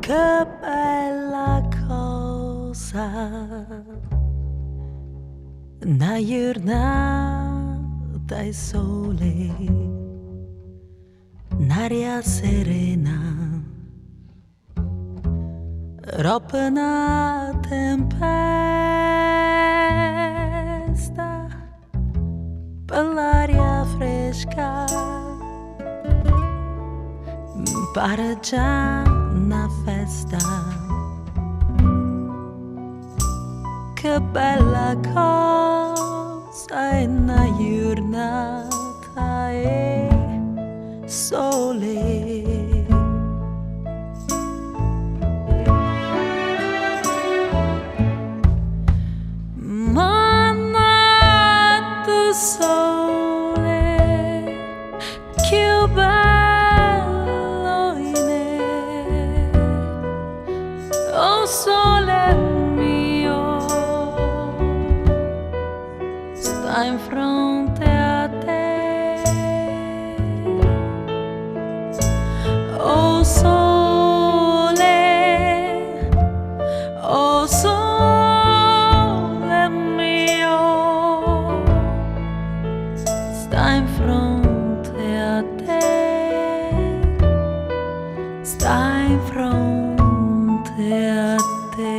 che bella cosa, una giornata e sole, un'aria serena, dopo una tempesta, per l'aria fresca, pare già una festa. Che bella cosa è una giornata e sole. Mannato sole, che bello in è. Oh sole mio, sta in fronte a te. Oh sole, oh sole mio, sta in fronte a te, sta in fronte a te.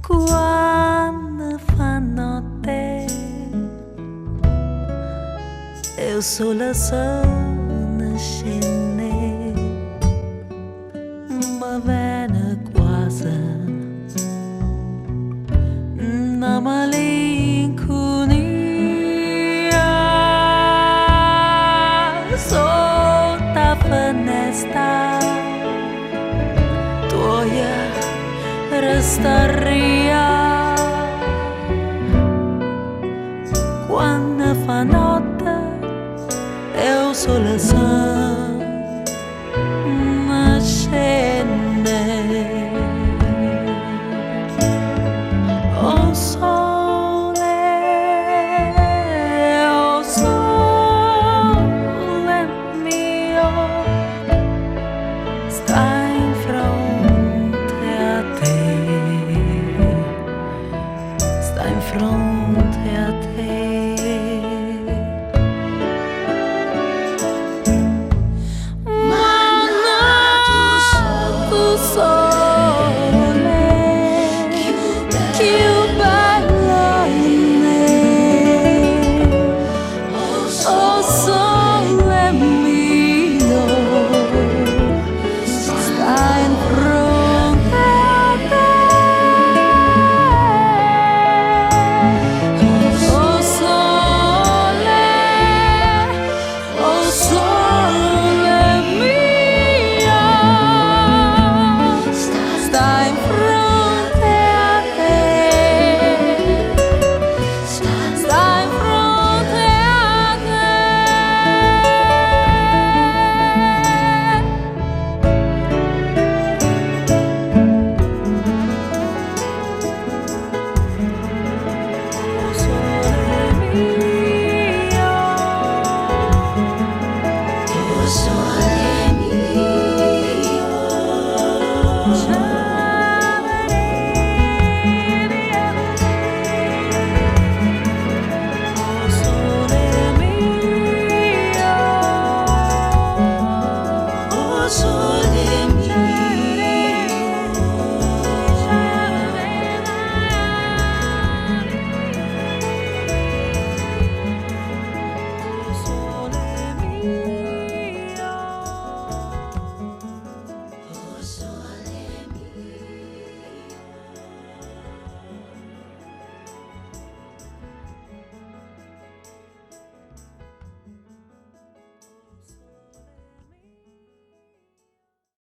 Quando fa notte e il sole scende, ma viene quasi una malinconia sotto la finestra tua restaria. Quando fa notte e il sole scende. Oh sole mio, sta in fronte a te, sta in fronte a te.